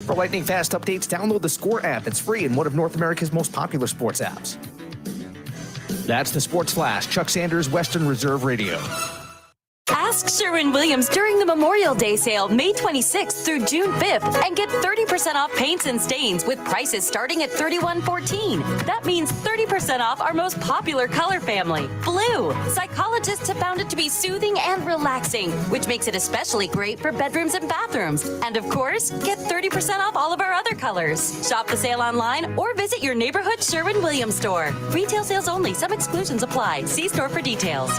For lightning-fast updates, download the Score app. It's free and one of North America's most popular sports apps. That's the Sports Flash. Chuck Sanders, Western Reserve Radio. Ask Sherwin-Williams during the Memorial Day sale, May 26th through June 5th, and get 30% off paints and stains with prices starting at $31.14. That means 30% off our most popular color family, blue. Psychologists have found it to be soothing and relaxing, which makes it especially great for bedrooms and bathrooms. And of course, get 30% off all of our other colors. Shop the sale online or visit your neighborhood Sherwin-Williams store. Retail sales only. Some exclusions apply. See store for details.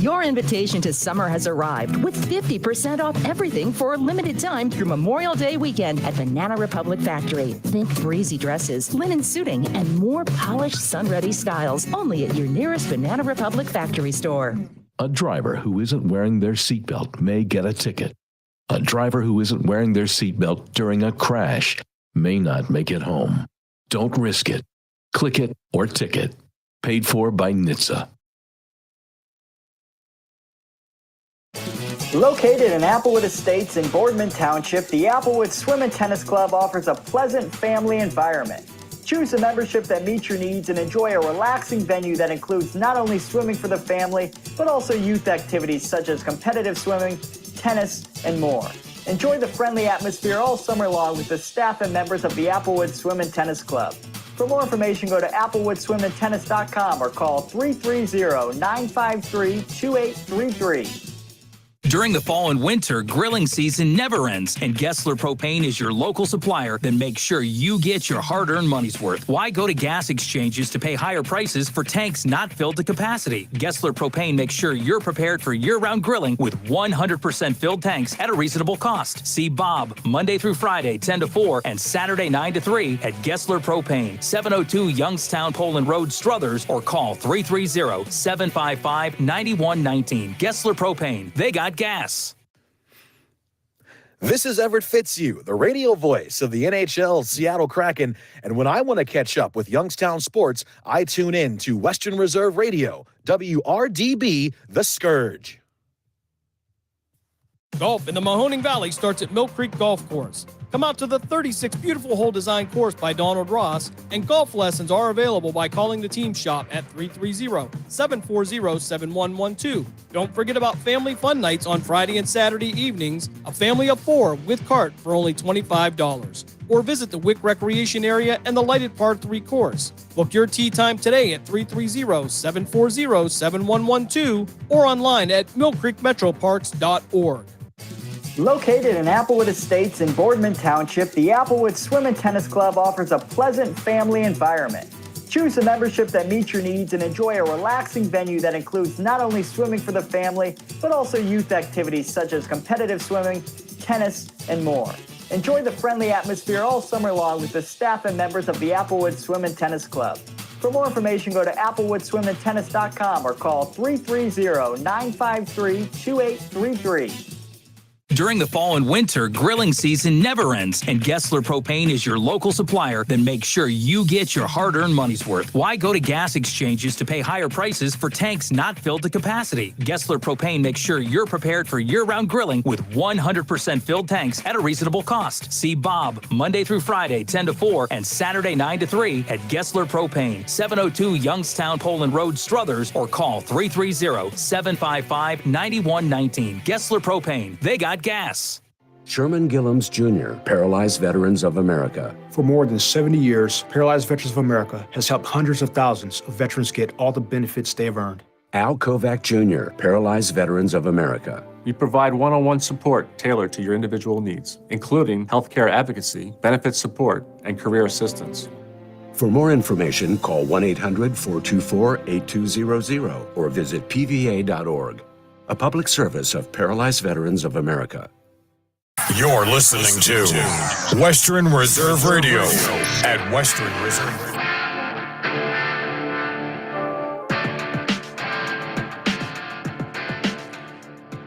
Your invitation to summer has arrived with 50% off everything for a limited time through Memorial Day weekend at Banana Republic Factory. Think breezy dresses, linen suiting, and more polished sun-ready styles only at your nearest Banana Republic Factory store. A driver who isn't wearing their seatbelt may get a ticket. A driver who isn't wearing their seatbelt during a crash may not make it home. Don't risk it. Click it or ticket. Paid for by NHTSA. Located in Applewood Estates in Boardman Township, the Applewood Swim and Tennis Club offers a pleasant family environment. Choose a membership that meets your needs and enjoy a relaxing venue that includes not only swimming for the family, but also youth activities such as competitive swimming, tennis, and more. Enjoy the friendly atmosphere all summer long with the staff and members of the Applewood Swim and Tennis Club. For more information, go to applewoodswimandtennis.com or call 330-953-2833. During the fall and winter, grilling season never ends, and Gessler Propane is your local supplier that makes sure you get your hard-earned money's worth. Why go to gas exchanges to pay higher prices for tanks not filled to capacity? Gessler Propane makes sure you're prepared for year-round grilling with 100% filled tanks at a reasonable cost. See Bob Monday through Friday, 10 to 4, and Saturday, 9 to 3 at Gessler Propane, 702 Youngstown Poland Road, Struthers, or call 330-755-9119. Gessler Propane. They got gas. This is Everett Fitzhugh, the radio voice of the NHL Seattle Kraken, and when I want to catch up with Youngstown sports, I tune in to Western Reserve Radio, WRDB, The Scourge. Golf in the Mahoning Valley starts at Mill Creek Golf Course. Come out to the 36 beautiful hole design course by Donald Ross, and golf lessons are available by calling the team shop at 330-740-7112. Don't forget about family fun nights on Friday and Saturday evenings, a family of 4 with cart for only $25. Or visit the Wick Recreation Area and the lighted Par 3 course. Book your tee time today at 330-740-7112 or online at millcreekmetroparks.org. Located in Applewood Estates in Boardman Township, the Applewood Swim and Tennis Club offers a pleasant family environment. Choose a membership that meets your needs and enjoy a relaxing venue that includes not only swimming for the family, but also youth activities such as competitive swimming, tennis, and more. Enjoy the friendly atmosphere all summer long with the staff and members of the Applewood Swim and Tennis Club. For more information, go to applewoodswimandtennis.com or call 330-953-2833. During the fall and winter, grilling season never ends, and Gessler Propane is your local supplier that makes sure you get your hard-earned money's worth. Why go to gas exchanges to pay higher prices for tanks not filled to capacity? Gessler Propane makes sure you're prepared for year-round grilling with 100% filled tanks at a reasonable cost. See Bob Monday through Friday, 10 to 4, and Saturday, 9 to 3 at Gessler Propane, 702 Youngstown Poland Road, Struthers, or call 330-755-9119. Gessler Propane. They got gas. Sherman Gillums Jr., Paralyzed Veterans of America. For more than 70 years, Paralyzed Veterans of America has helped hundreds of thousands of veterans get all the benefits they have earned. Al Kovac Jr., Paralyzed Veterans of America. We provide one-on-one support tailored to your individual needs, including healthcare advocacy, benefits support, and career assistance. For more information, call 1-800-424-8200 or visit pva.org. A public service of Paralyzed Veterans of America. You're listening to Western Reserve Radio at Western Reserve.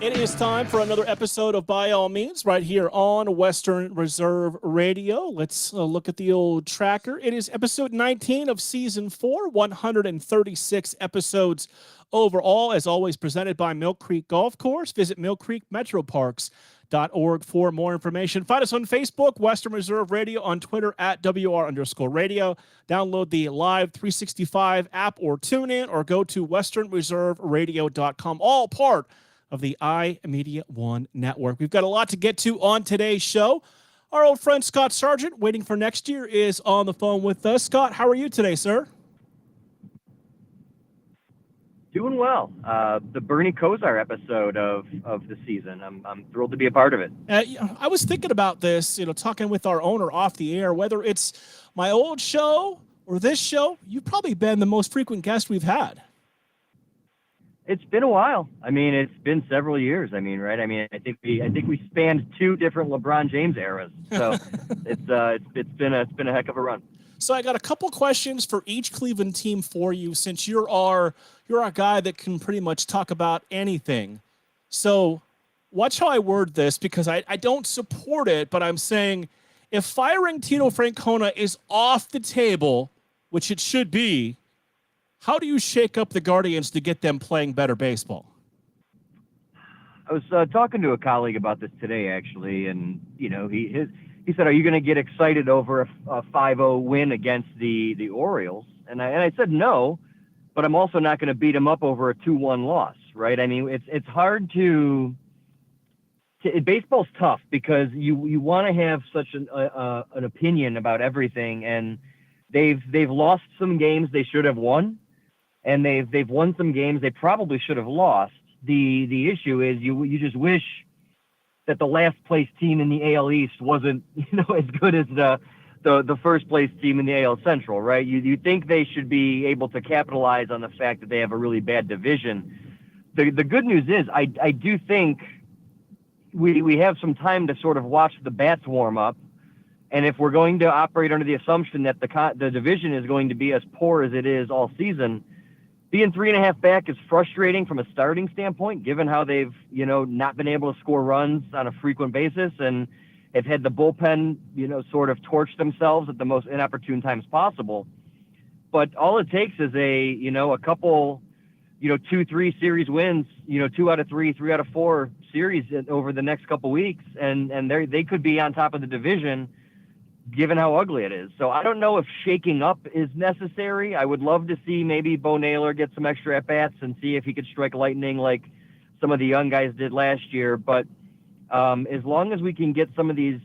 It is time for another episode of By All Means right here on Western Reserve Radio. Let's look at the old tracker. It is episode 19 of season 4, 136 episodes overall, as always presented by Mill Creek Golf Course. Visit millcreekmetroparks.org .org for more information. Find us on Facebook, Western Reserve Radio, on Twitter at WR_radio. Download the Live 365 app or TuneIn, or go to westernreserveradio.com, all part of the iMedia1 network. We've got a lot to get to on today's show. Our old friend Scott Sargent, waiting for next year, is on the phone with us. Scott, how are you today, sir? Doing well. The Bernie Kosar episode of the season. I'm thrilled to be a part of it. I was thinking about this, talking with our owner off the air, whether it's my old show or this show. You've probably been the most frequent guest we've had. It's been a while. I mean, it's been several years. I mean, right? I mean, I think we spanned 2 different LeBron James eras. So it's been a heck of a run. So I got a couple questions for each Cleveland team for you, since you're our guy that can pretty much talk about anything. So watch how I word this, because I don't support it, but I'm saying if firing Tito Francona is off the table, which it should be, how do you shake up the Guardians to get them playing better baseball? I was talking to a colleague about this today, actually, and he said, "Are you going to get excited over a 5-0 win against the Orioles?" And I said no, but I'm also not going to beat them up over a 2-1 loss, right? I mean, it's hard to baseball's tough, because you want to have such an opinion about everything, and they've lost some games they should have won, and they've won some games they probably should have lost. The issue is you just wish that the last place team in the AL East wasn't, as good as the first place team in the AL Central, right? You think they should be able to capitalize on the fact that they have a really bad division. The good news is I do think we have some time to sort of watch the bats warm up. And if we're going to operate under the assumption that the division is going to be as poor as it is all season, being 3.5 back is frustrating from a starting standpoint, given how they've, not been able to score runs on a frequent basis, and have had the bullpen, sort of torch themselves at the most inopportune times possible. But all it takes is a couple, 2-3 series wins, 2 out of 3, 3 out of 4 series over the next couple weeks, and they could be on top of the division, given how ugly it is. So I don't know if shaking up is necessary. I would love to see maybe Bo Naylor get some extra at-bats and see if he could strike lightning like some of the young guys did last year. But as long as we can get some of these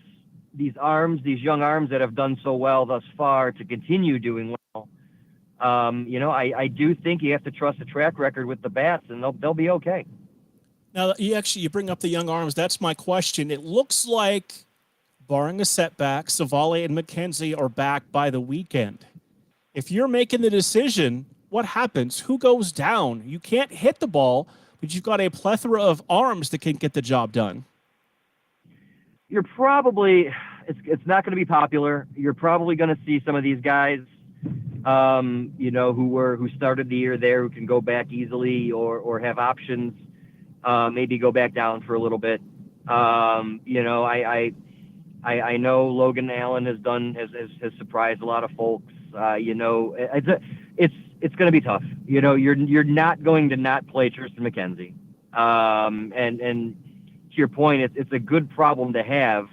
these young arms that have done so well thus far to continue doing well, I do think you have to trust the track record with the bats, and they'll be okay. Now, you bring up the young arms. That's my question. It looks like, barring a setback, Savale and McKenzie are back by the weekend. If you're making the decision, what happens? Who goes down? You can't hit the ball, but you've got a plethora of arms that can get the job done. You're probably, it's not going to be popular. You're probably going to see some of these guys, who started the year there, who can go back easily or have options, maybe go back down for a little bit. I know Logan Allen has surprised a lot of folks. It's going to be tough. You're not going to not play Tristan McKenzie. And to your point, it's a good problem to have.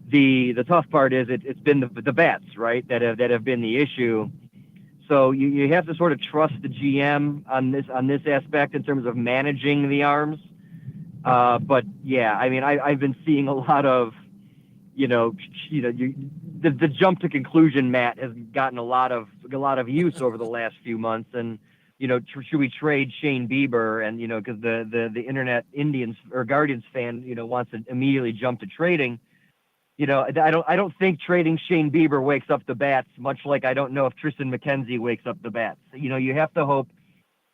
The tough part is it's been the bats, right, that have been the issue. So you have to sort of trust the GM on this aspect in terms of managing the arms. But yeah, I mean, I've been seeing a lot of, the jump to conclusion, Matt, has gotten a lot of use over the last few months. And, should we trade Shane Bieber? And, because the internet Indians or Guardians fan, wants to immediately jump to trading. I don't think trading Shane Bieber wakes up the bats, much like I don't know if Tristan McKenzie wakes up the bats. You have to hope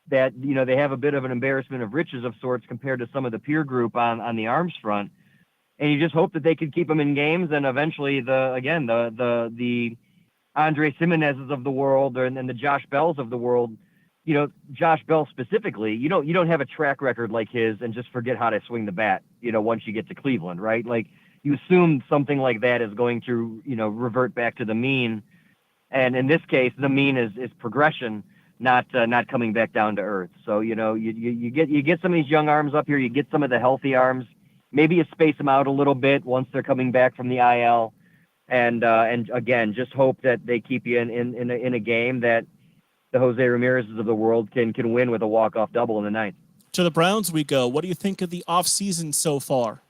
that, they have a bit of an embarrassment of riches of sorts compared to some of the peer group on the arms front. And you just hope that they could keep them in games, and eventually the Andre Simenezes of the world and the Josh Bells of the world, Josh Bell specifically, you don't have a track record like his and just forget how to swing the bat, once you get to Cleveland, right? Like, you assume something like that is going to, revert back to the mean. And in this case, the mean is progression, not coming back down to earth. So, you get some of these young arms up here, you get some of the healthy arms. maybe you space them out a little bit once they're coming back from the IL. And again, just hope that they keep you in a game that the Jose Ramirez's of the world can win with a walk-off double in the ninth. To the Browns we go. What do you think of the offseason so far?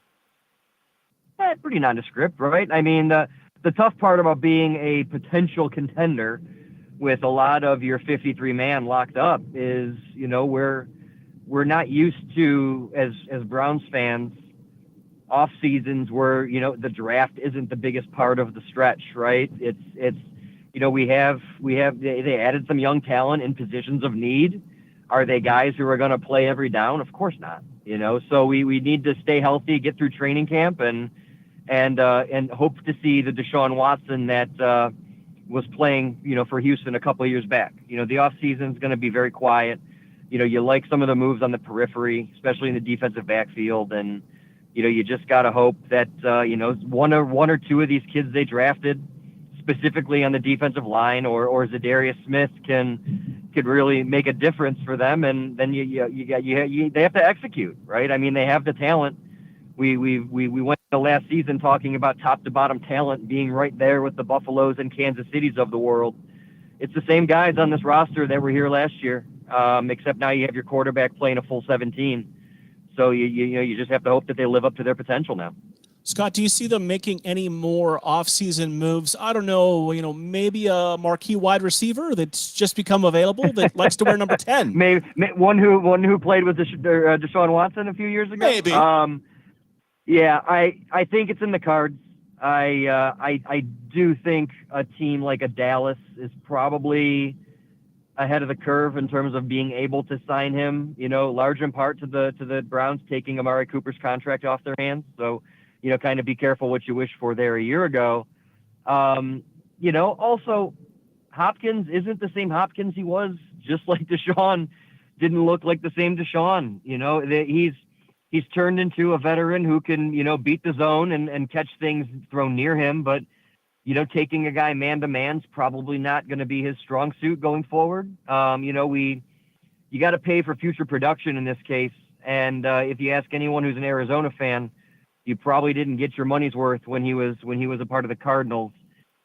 Pretty nondescript, right? I mean, the tough part about being a potential contender with a lot of your 53 man locked up is, we're not used to, as Browns fans, off seasons where, the draft isn't the biggest part of the stretch, right? It's they added some young talent in positions of need. Are they guys who are going to play every down? Of course not. So we need to stay healthy, get through training camp, and hope to see the Deshaun Watson that was playing, for Houston a couple of years back. The off season is going to be very quiet. You like some of the moves on the periphery, especially in the defensive backfield, and you just got to hope that one or two of these kids they drafted, specifically on the defensive line, or Zadarius Smith could really make a difference for them, and then they have to execute, right? I mean, they have the talent. We went the last season talking about top to bottom talent being right there with the Buffaloes and Kansas Cities of the world. It's the same guys on this roster that were here last year, except now you have your quarterback playing a full 17. So you just have to hope that they live up to their potential now. Scott, do you see them making any more offseason moves? I don't know, maybe a marquee wide receiver that's just become available that likes to wear number 10. Maybe one who played with Deshaun Watson a few years ago. Maybe. Yeah, I think it's in the cards. I do think a team like a Dallas is probably ahead of the curve in terms of being able to sign him, large in part to the Browns taking Amari Cooper's contract off their hands. So, kind of be careful what you wish for there a year ago. Also, Hopkins isn't the same Hopkins he was, just like Deshaun didn't look like the same Deshaun. He's turned into a veteran who can, beat the zone and catch things thrown near him. But, taking a guy man-to-man is probably not going to be his strong suit going forward. You got to pay for future production in this case. And if you ask anyone who's an Arizona fan, you probably didn't get your money's worth when he was a part of the Cardinals.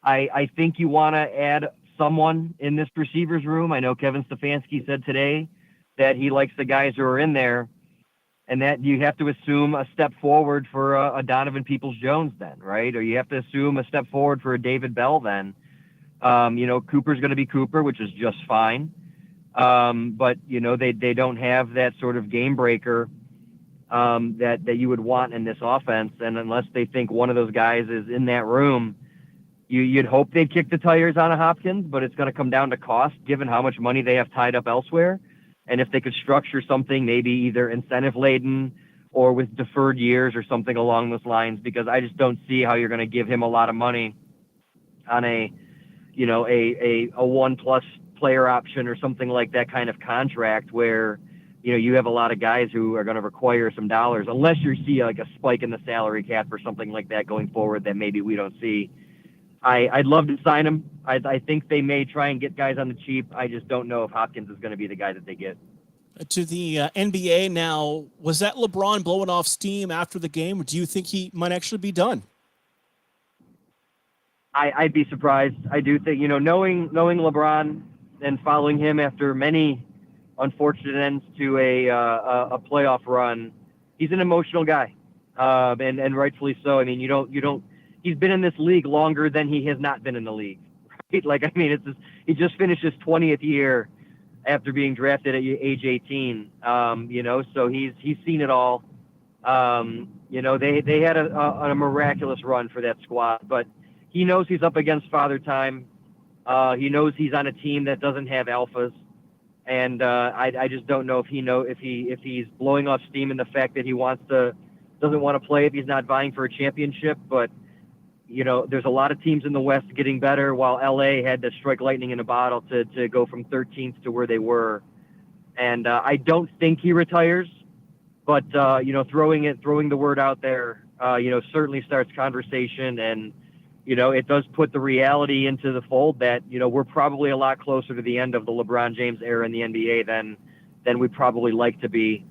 I think you want to add someone in this receivers room. I know Kevin Stefanski said today that he likes the guys who are in there, and that you have to assume a step forward for a Donovan Peoples-Jones then, right? Or you have to assume a step forward for a David Bell then. Cooper's going to be Cooper, which is just fine. But they don't have that sort of game breaker that you would want in this offense. And unless they think one of those guys is in that room, you'd hope they'd kick the tires on a Hopkins, but it's going to come down to cost given how much money they have tied up elsewhere. And if they could structure something maybe either incentive laden or with deferred years or something along those lines, because I just don't see how you're going to give him a lot of money on a 1+ player option or something like that kind of contract where, you have a lot of guys who are going to require some dollars, unless you see like a spike in the salary cap or something like that going forward that maybe we don't see. I'd love to sign him. I think they may try and get guys on the cheap. I just don't know if Hopkins is going to be the guy that they get. To the NBA now, was that LeBron blowing off steam after the game, or do you think he might actually be done? I'd be surprised. I do think, knowing LeBron and following him after many unfortunate ends to a playoff run, he's an emotional guy, and rightfully so. I mean, you don't. He's been in this league longer than he has not been in the league. Right? Like, I mean, he just finished his 20th year after being drafted at age 18. So he's seen it all. They had a miraculous run for that squad, but he knows he's up against Father Time. He knows he's on a team that doesn't have alphas. And I just don't know if he's blowing off steam in the fact that he doesn't want to play if he's not vying for a championship. But there's a lot of teams in the West getting better, while LA had to strike lightning in a bottle to go from 13th to where they were. And I don't think he retires, but throwing the word out there, certainly starts conversation, and it does put the reality into the fold that, we're probably a lot closer to the end of the LeBron James era in the NBA than we probably like to be.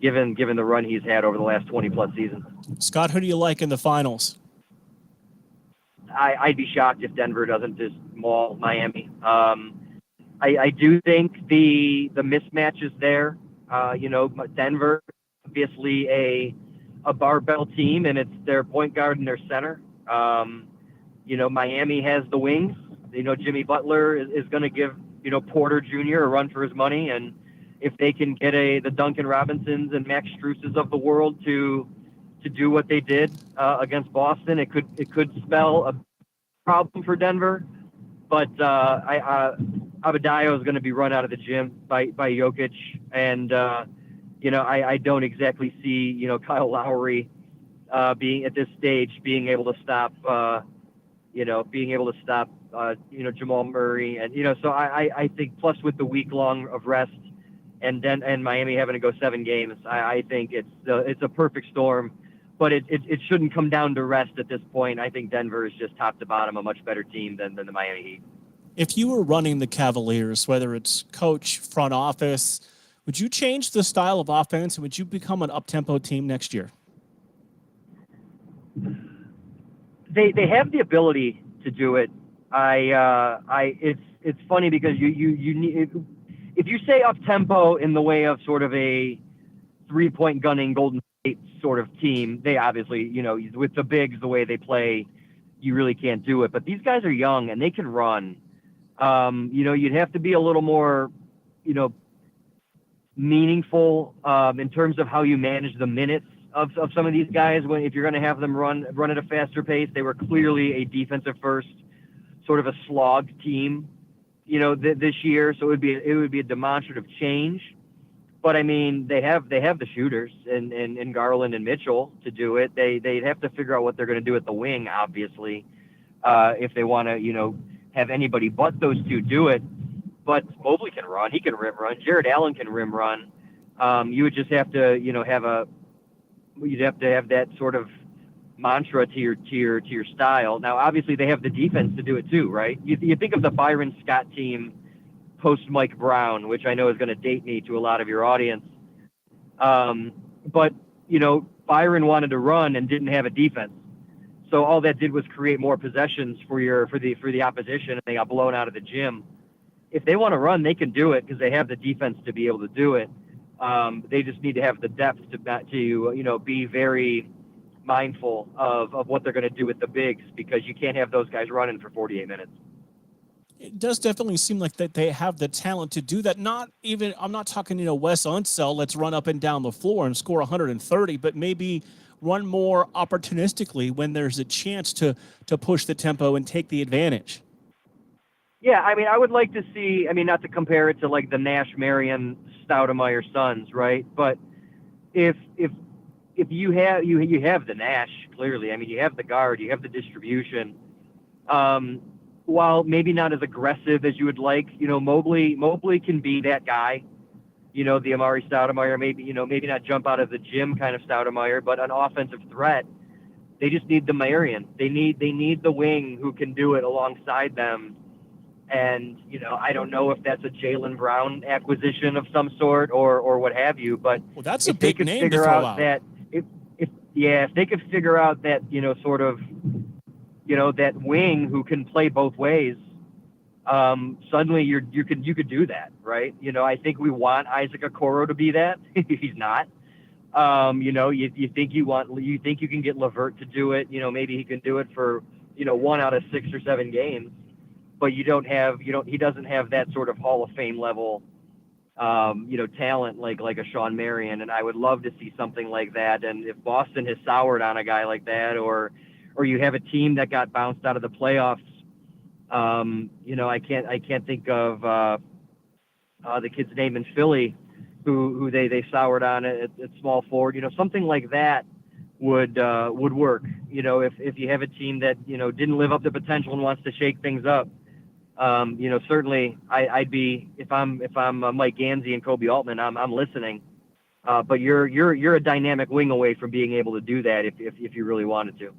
given the run he's had over the last 20+ seasons. Scott, who do you like in the finals? I'd be shocked if Denver doesn't just maul Miami. I do think the mismatch is there. Denver, obviously a barbell team, and it's their point guard and their center. Miami has the wings. Jimmy Butler is going to give, Porter Jr. a run for his money. And if they can get the Duncan Robinsons and Max Struses of the world to do what they did against Boston, it could spell a problem for Denver. But Abadayo is going to be run out of the gym by Jokic. And, I don't exactly see, Kyle Lowry being at this stage, being able to stop, Jamal Murray. And, so I think plus with the week long of rest and Miami having to go 7 games, I think it's a perfect storm. But it shouldn't come down to rest at this point. I think Denver is just top to bottom a much better team than the Miami Heat. If you were running the Cavaliers, whether it's coach, front office, would you change the style of offense and would you become an up-tempo team next year? They have the ability to do it. It's funny because you need, if you say up-tempo in the way of sort of a 3-point gunning Golden State sort of team, they obviously, with the bigs, the way they play, you really can't do it. But these guys are young and they can run. You'd have to be a little more, meaningful in terms of how you manage the minutes of some of these guys. If you're going to have them run at a faster pace, they were clearly a defensive first, sort of a slog team, this year. So it would be a demonstrative change. But I mean, they have the shooters in Garland and Mitchell to do it. They'd have to figure out what they're going to do at the wing, obviously, if they want to, have anybody but those two do it. But Mobley can run; he can rim run. Jared Allen can rim run. You would just have to, you'd have to have that sort of mantra to your style. Now, obviously, they have the defense to do it too, right? You think of the Byron Scott team post Mike Brown, which I know is going to date me to a lot of your audience. But Byron wanted to run and didn't have a defense, so all that did was create more possessions for the opposition, and they got blown out of the gym. If they want to run, they can do it because they have the defense to be able to do it. They just need to have the depth to be very mindful of what they're going to do with the bigs, because you can't have those guys running for 48 minutes. It does definitely seem like that they have the talent to do that. I'm not talking, Wes Unseld, let's run up and down the floor and score 130, but maybe run more opportunistically when there's a chance to push the tempo and take the advantage. Yeah, I mean, I would like to see, not to compare it to like the Nash, Marion, Stoudemire Suns, right? But if you have the Nash, clearly, you have the guard, you have the distribution. While maybe not as aggressive as you would like, Mobley can be that guy, the Amari Stoudemire, maybe not jump out of the gym kind of Stoudemire, but an offensive threat. They just need the Marion. They need the wing who can do it alongside them. And, I don't know if that's a Jaylen Brown acquisition of some sort or what have you, but that's a big name to throw out. If they could figure out that, sort of, that wing who can play both ways, suddenly you could do that, right? I think we want Isaac Okoro to be that. He's not. You think you can get LeVert to do it. Maybe he can do it for 1 out of 6 or 7 games. But he doesn't have that sort of Hall of Fame level, talent like a Sean Marion. And I would love to see something like that. And if Boston has soured on a guy like that, or you have a team that got bounced out of the playoffs, I can't think of the kid's name in Philly, who they soured on at small forward. Something like that would work. If you have a team that didn't live up to potential and wants to shake things up. Certainly I'd be, if I'm Mike Gansey and Kobe Altman, I'm listening. But you're a dynamic wing away from being able to do that if you really wanted to.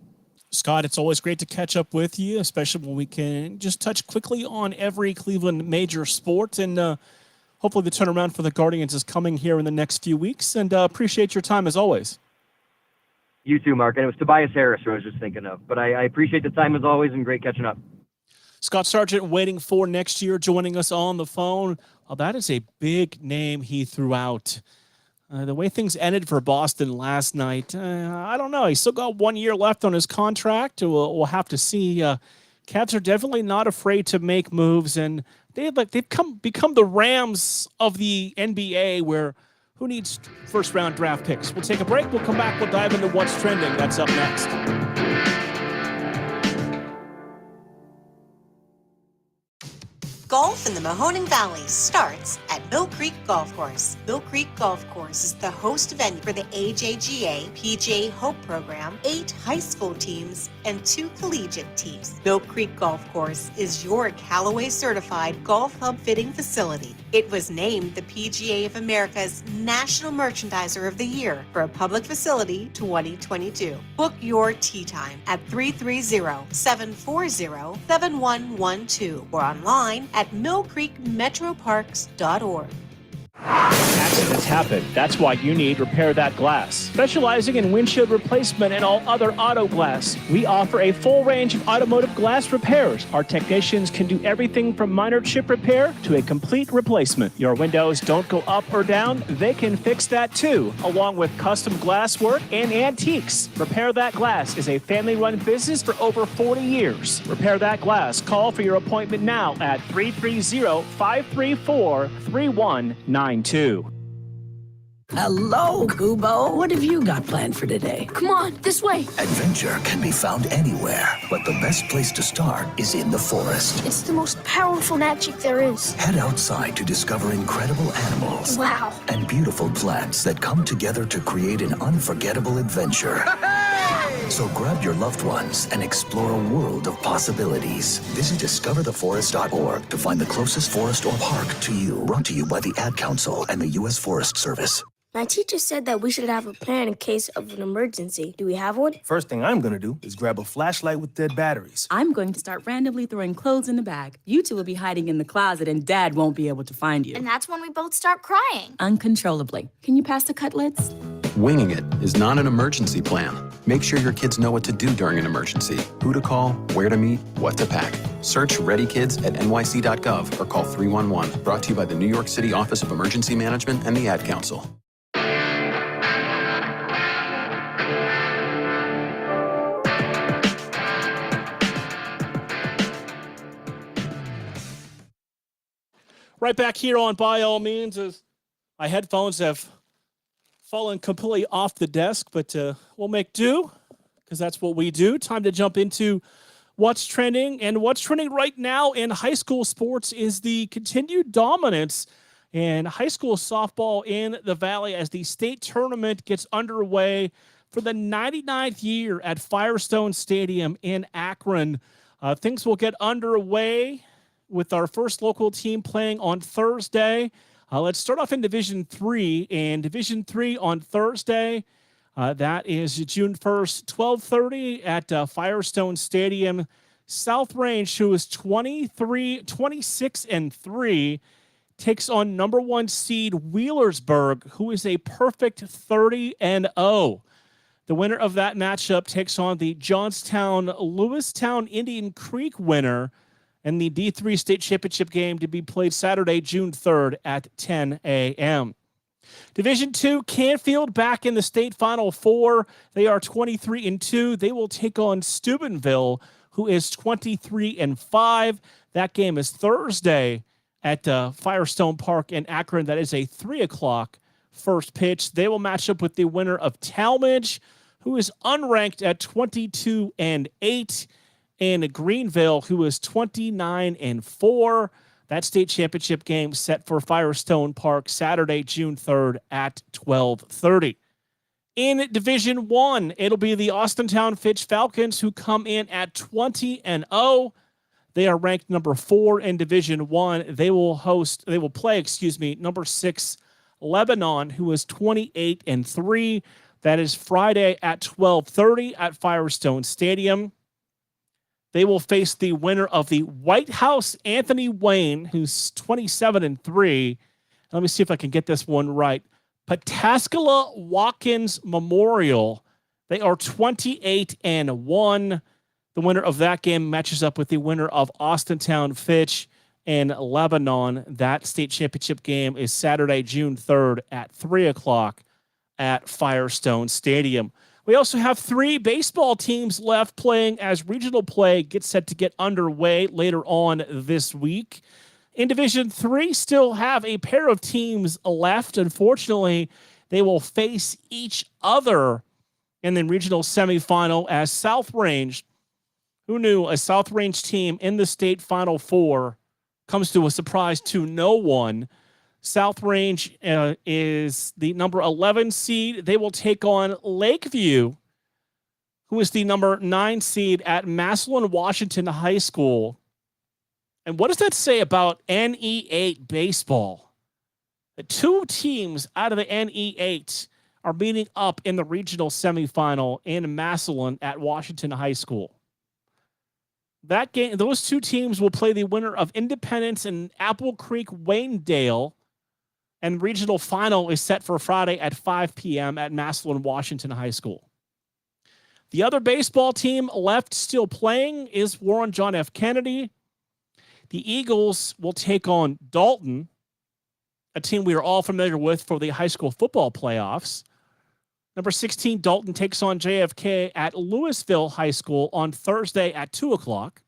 Scott, it's always great to catch up with you, especially when we can just touch quickly on every Cleveland major sport. And hopefully the turnaround for the Guardians is coming here in the next few weeks, and appreciate your time as always. You too, Mark. And it was Tobias Harris who I was just thinking of. But I appreciate the time as always, and great catching up. Scott Sargent waiting for next year, joining us on the phone. Well, that is a big name he threw out. The way things ended for Boston last night, I don't know. He's still got 1 year left on his contract. We'll have to see. Cavs are definitely not afraid to make moves, and they've become the Rams of the NBA, where who needs first-round draft picks? We'll take a break. We'll come back. We'll dive into what's trending. That's up next. Golf in the Mahoning Valley starts at Mill Creek Golf Course. Mill Creek Golf Course is the host venue for the AJGA PGA Hope Program, 8 high school teams, and 2 collegiate teams. Mill Creek Golf Course is your Callaway certified golf club fitting facility. It was named the PGA of America's National Merchandiser of the Year for a public facility 2022. Book your tee time at 330-740-7112 or online at millcreekmetroparks.org. Accidents happen. That's why you need Repair That Glass. Specializing in windshield replacement and all other auto glass, we offer a full range of automotive glass repairs. Our technicians can do everything from minor chip repair to a complete replacement. Your windows don't go up or down, they can fix that too, along with custom glass work and antiques. Repair That Glass is a family-run business for over 40 years. Repair That Glass. Call for your appointment now at 330-534-3192. Hello, Kubo. What have you got planned for today? Come on, this way. Adventure can be found anywhere, but the best place to start is in the forest. It's the most powerful magic there is. Head outside to discover incredible animals. Wow. And beautiful plants that come together to create an unforgettable adventure. So grab your loved ones and explore a world of possibilities. Visit discovertheforest.org to find the closest forest or park to you. Brought to you by the Ad Council and the U.S. Forest Service. My teacher said that we should have a plan in case of an emergency. Do we have one? First thing I'm gonna do is grab a flashlight with dead batteries. I'm going to start randomly throwing clothes in the bag. You two will be hiding in the closet and Dad won't be able to find you. And that's when we both start crying. Uncontrollably. Can you pass the cutlets? Winging it is not an emergency plan. Make sure your kids know what to do during an emergency, who to call, where to meet, what to pack. Search Ready Kids at nyc.gov or call 311. Brought to you by the New York City Office of Emergency Management and the Ad Council. Right back here on By All Means, as my headphones have fallen completely off the desk, but we'll make do, because that's what we do. Time to jump into what's trending. And what's trending right now in high school sports is the continued dominance in high school softball in the Valley as the state tournament gets underway for the 99th year at Firestone Stadium in Akron. Things will get underway with our first local team playing on Thursday. Let's start off in Division 3. And Division 3 on Thursday, that is June 1st, 12:30 at Firestone Stadium. South Range, who is 26-3, takes on number 1 seed Wheelersburg, who is a perfect 30-0. The winner of that matchup takes on the Johnstown-Lewistown Indian Creek winner, and the D3 state championship game to be played Saturday, June 3rd at 10 a.m. Division 2, Canfield back in the state Final Four. They are 23-2. They will take on Steubenville, who is 23-5. That game is Thursday at Firestone Park in Akron. That is a 3 o'clock first pitch. They will match up with the winner of Talmadge, who is unranked at 22-8. And Greenville, who is 29-4. That state championship game set for Firestone Park Saturday, June 3rd at 12:30. In Division 1, it'll be the Austintown Fitch Falcons who come in at 20-0. They are ranked number 4 in Division 1. They will play number 6 Lebanon, who is 28-3. That is Friday at 12:30 at Firestone Stadium. They will face the winner of the White House Anthony Wayne, who's 27-3. Let me see if I can get this one right. Pataskala Watkins Memorial. They are 28-1. The winner of that game matches up with the winner of Austintown Fitch and Lebanon. That state championship game is Saturday, June 3rd at 3 o'clock at Firestone Stadium. We also have 3 baseball teams left playing as regional play gets set to get underway later on this week. In Division 3, still have a pair of teams left. Unfortunately, they will face each other in the regional semifinal as South Range, who knew a South Range team in the state Final Four comes to a surprise to no one. South Range is the number 11 seed. They will take on Lakeview, who is the number 9 seed at Massillon Washington High School. And what does that say about NE8 baseball? The 2 teams out of the NE8 are meeting up in the regional semifinal in Massillon at Washington High School. That game, those 2 teams will play the winner of Independence and Apple Creek Waynedale, and regional final is set for Friday at 5 p.m. at Massillon Washington High School. The other baseball team left still playing is Warren John F. Kennedy. The Eagles will take on Dalton, a team we are all familiar with for the high school football playoffs. Number 16, Dalton takes on JFK at Louisville High School on Thursday at 2 o'clock.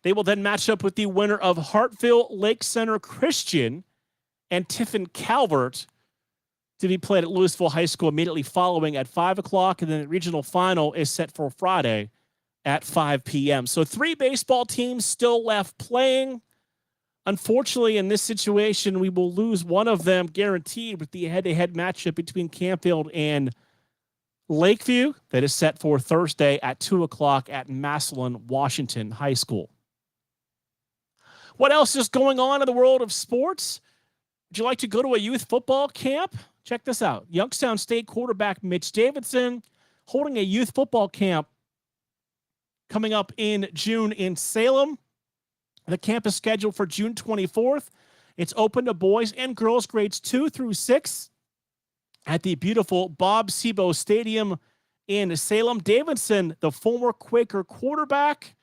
They will then match up with the winner of Hartville Lake Center Christian and Tiffin Calvert to be played at Louisville High School immediately following at 5 o'clock. And then the regional final is set for Friday at 5 p.m. So 3 baseball teams still left playing. Unfortunately, in this situation, we will lose one of them guaranteed with the head-to-head matchup between Campfield and Lakeview that is set for Thursday at 2 o'clock at Massillon Washington High School. What else is going on in the world of sports? Would you like to go to a youth football camp? Check this out. Youngstown State quarterback Mitch Davidson holding a youth football camp coming up in June in Salem. The camp is scheduled for June 24th. It's open to boys and girls grades 2 through 6 at the beautiful Bob Sebo Stadium in Salem. Davidson, the former Quaker quarterback,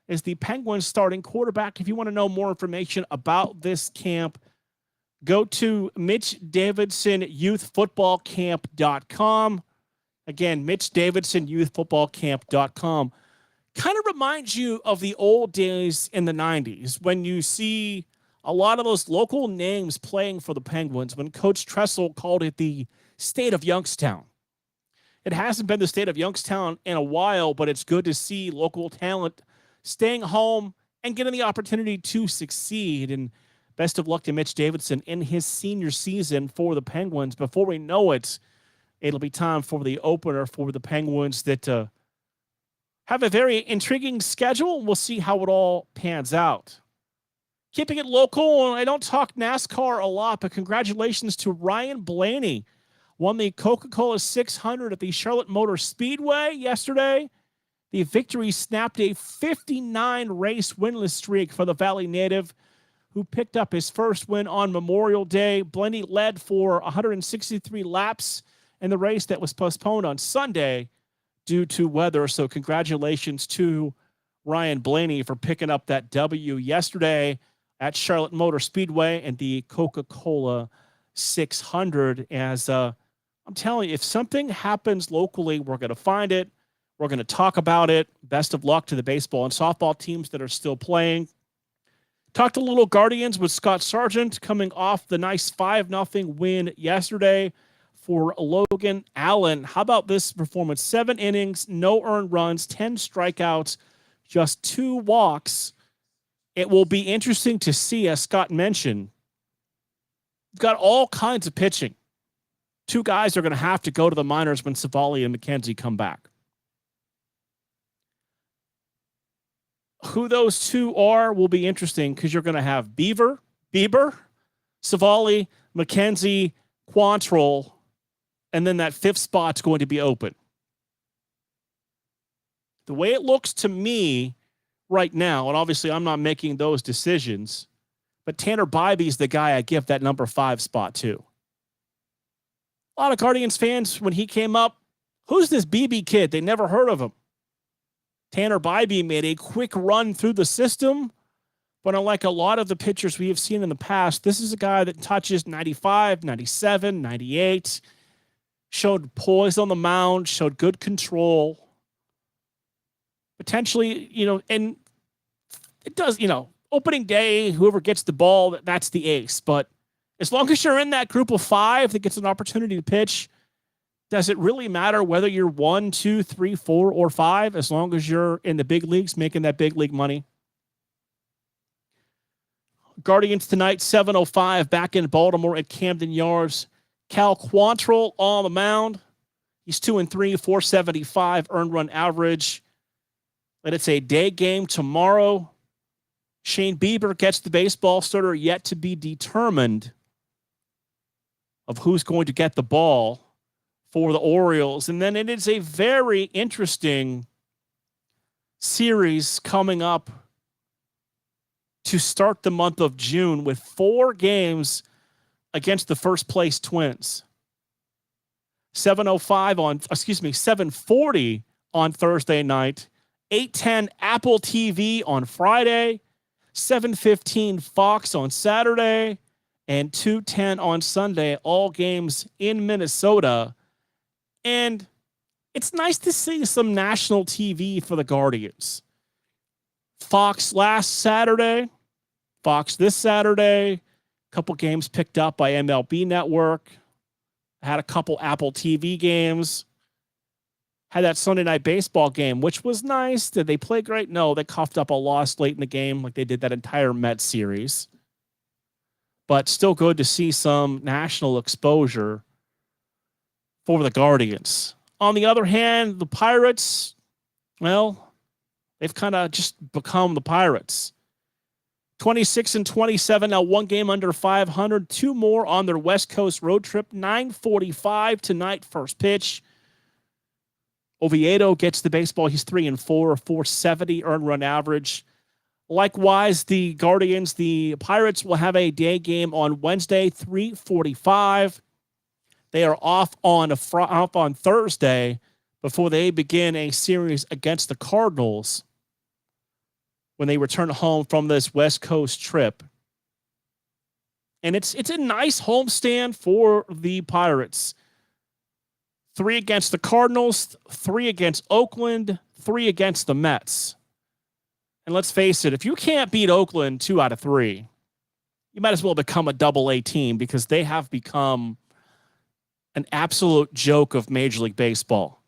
is the Penguins starting quarterback. If you want to know more information about this camp, go to MitchDavidsonYouthFootballCamp.com. Again, MitchDavidsonYouthFootballCamp.com. Kind of reminds you of the old days in the 90s when you see a lot of those local names playing for the Penguins when Coach Tressel called it the state of Youngstown. It hasn't been the state of Youngstown in a while, but it's good to see local talent staying home and getting the opportunity to succeed. And best of luck to Mitch Davidson in his senior season for the Penguins. Before we know it, it'll be time for the opener for the Penguins that have a very intriguing schedule. We'll see how it all pans out. Keeping it local, I don't talk NASCAR a lot, but congratulations to Ryan Blaney. Won the Coca-Cola 600 at the Charlotte Motor Speedway yesterday. The victory snapped a 59-race winless streak for the Valley native, who picked up his first win on Memorial Day. Blaney led for 163 laps in the race that was postponed on Sunday due to weather. So congratulations to Ryan Blaney for picking up that W yesterday at Charlotte Motor Speedway and the Coca-Cola 600. As I'm telling you, if something happens locally, we're going to find it. We're going to talk about it. Best of luck to the baseball and softball teams that are still playing. Talked to Little Guardians with Scott Sargent coming off the nice 5-0 win yesterday for Logan Allen. How about this performance? 7 innings, no earned runs, 10 strikeouts, just 2 walks. It will be interesting to see, as Scott mentioned, we've got all kinds of pitching. 2 guys are going to have to go to the minors when Savali and McKenzie come back. Who those 2 are will be interesting because you're going to have Bieber, Savali, McKenzie, Quantrill, and then that 5th spot's going to be open. The way it looks to me right now, and obviously I'm not making those decisions, But Tanner Bybee's the guy I give that number 5 spot to. A lot of Guardians fans, when he came up, who's this BB kid? They never heard of him. Tanner Bybee made a quick run through the system, but unlike a lot of the pitchers we have seen in the past, this is a guy that touches 95, 97, 98, showed poise on the mound, showed good control. Potentially, and it does, opening day, whoever gets the ball, that's the ace. But as long as you're in that group of 5 that gets an opportunity to pitch, does it really matter whether you're 1, 2, 3, 4, or 5, as long as you're in the big leagues making that big league money? Guardians tonight, 7:05, back in Baltimore at Camden Yards. Cal Quantrill on the mound. He's 2-3, 475 earned run average. And it's a day game tomorrow. Shane Bieber gets the baseball starter, yet to be determined of who's going to get the ball for the Orioles. And then it is a very interesting series coming up to start the month of June with 4 games against the first place Twins. 7:40 on Thursday night, 8:10 Apple TV on Friday, 7:15 Fox on Saturday, and 2:10 on Sunday, all games in Minnesota. And it's nice to see some national TV for the Guardians. Fox last Saturday, Fox this Saturday, a couple games picked up by MLB Network, had a couple Apple TV games, had that Sunday Night Baseball game, which was nice. Did they play great? No, they coughed up a loss late in the game like they did that entire Mets series. But still good to see some national exposure for the Guardians. On the other hand, the Pirates, well, they've kind of just become the Pirates. 26-27, now 1 game under 500, 2 more on their West Coast road trip. 9:45 tonight, first pitch. Oviedo gets the baseball. He's 3-4, 470 earned run average. Likewise, the Guardians, the Pirates will have a day game on Wednesday, 3:45. They are off on Thursday before they begin a series against the Cardinals when they return home from this West Coast trip. And it's a nice homestand for the Pirates. 3 against the Cardinals, 3 against Oakland, 3 against the Mets. And let's face it, if you can't beat Oakland 2 out of 3, you might as well become a double-A team because they have become an absolute joke of Major League Baseball.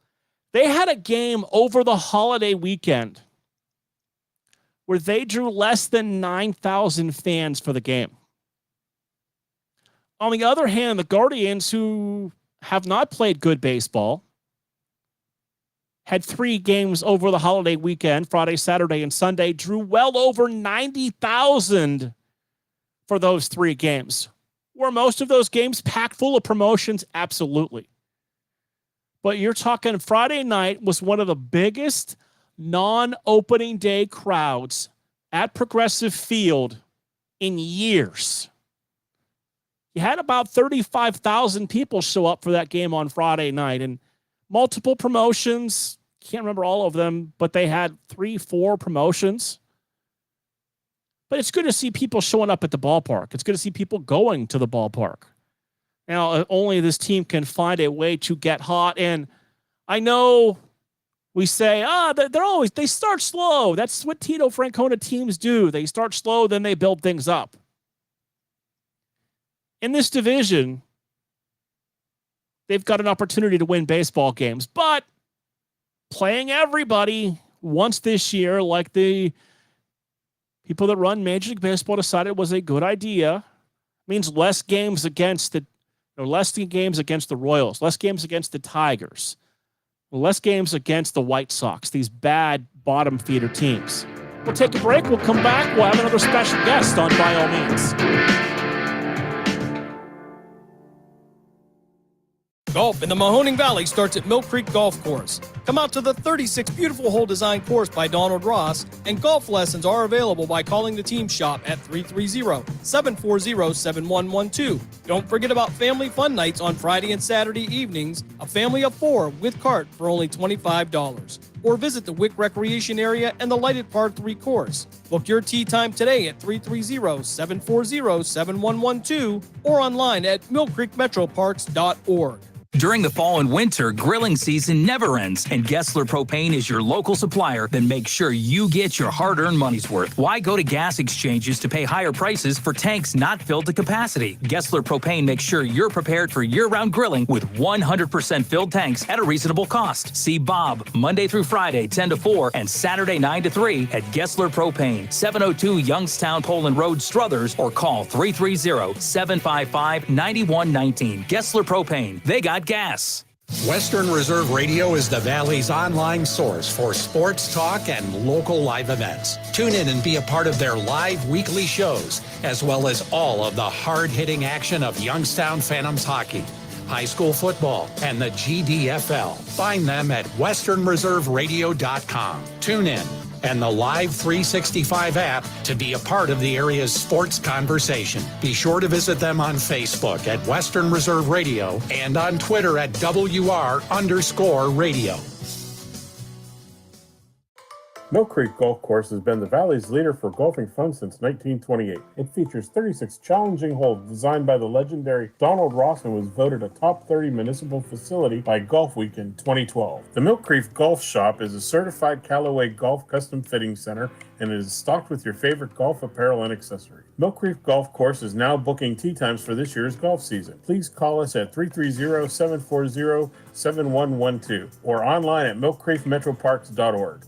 They had a game over the holiday weekend where they drew less than 9,000 fans for the game. On the other hand, the Guardians, who have not played good baseball, had 3 games over the holiday weekend, Friday, Saturday, and Sunday, drew well over 90,000 for those 3 games. Were most of those games packed full of promotions? Absolutely. But you're talking Friday night was one of the biggest non-opening day crowds at Progressive Field in years. You had about 35,000 people show up for that game on Friday night, and multiple promotions. Can't remember all of them, but they had 3, 4 promotions. But it's good to see people showing up at the ballpark. It's good to see people going to the ballpark. Now, only this team can find a way to get hot. And I know we say, they start slow. That's what Tito Francona teams do. They start slow, then they build things up. In this division, they've got an opportunity to win baseball games, but playing everybody once this year, like the people that run Major League Baseball decided was a good idea, means less games against the Royals, less games against the Tigers, less games against the White Sox, these bad bottom feeder teams. We'll take a break. We'll come back. We'll have another special guest on By All Means. Golf in the Mahoning Valley starts at Mill Creek Golf Course. Come out to the 36 beautiful hole design course by Donald Ross, and golf lessons are available by calling the team shop at 330-740-7112. Don't forget about family fun nights on Friday and Saturday evenings, a family of 4 with cart for only $25. Or visit the Wick Recreation Area and the lighted par 3 course. Book your tee time today at 330-740-7112 or online at millcreekmetroparks.org. During the fall and winter, grilling season never ends, and Gessler Propane is your local supplier. Then make sure you get your hard-earned money's worth. Why go to gas exchanges to pay higher prices for tanks not filled to capacity? Gessler Propane makes sure you're prepared for year-round grilling with 100% filled tanks at a reasonable cost. See Bob Monday through Friday, 10 to 4, and Saturday, 9 to 3 at Gessler Propane, 702 Youngstown Poland Road, Struthers, or call 330-755-9119. Gessler Propane. They got gas. Western Reserve Radio is the Valley's online source for sports talk and local live events. Tune in and be a part of their live weekly shows, as well as all of the hard-hitting action of Youngstown Phantoms hockey, high school football, and the GDFL. Find them at westernreserveradio.com. Tune in and the Live 365 app to be a part of the area's sports conversation. Be sure to visit them on Facebook at Western Reserve Radio and on Twitter at WR_radio. Mill Creek Golf Course has been the Valley's leader for golfing fun since 1928. It features 36 challenging holes designed by the legendary Donald Ross and was voted a top 30 municipal facility by Golf Week in 2012. The Mill Creek Golf Shop is a certified Callaway Golf custom fitting center and it is stocked with your favorite golf apparel and accessories. Mill Creek Golf Course is now booking tee times for this year's golf season. Please call us at 330-740-7112 or online at millcreekmetroparks.org.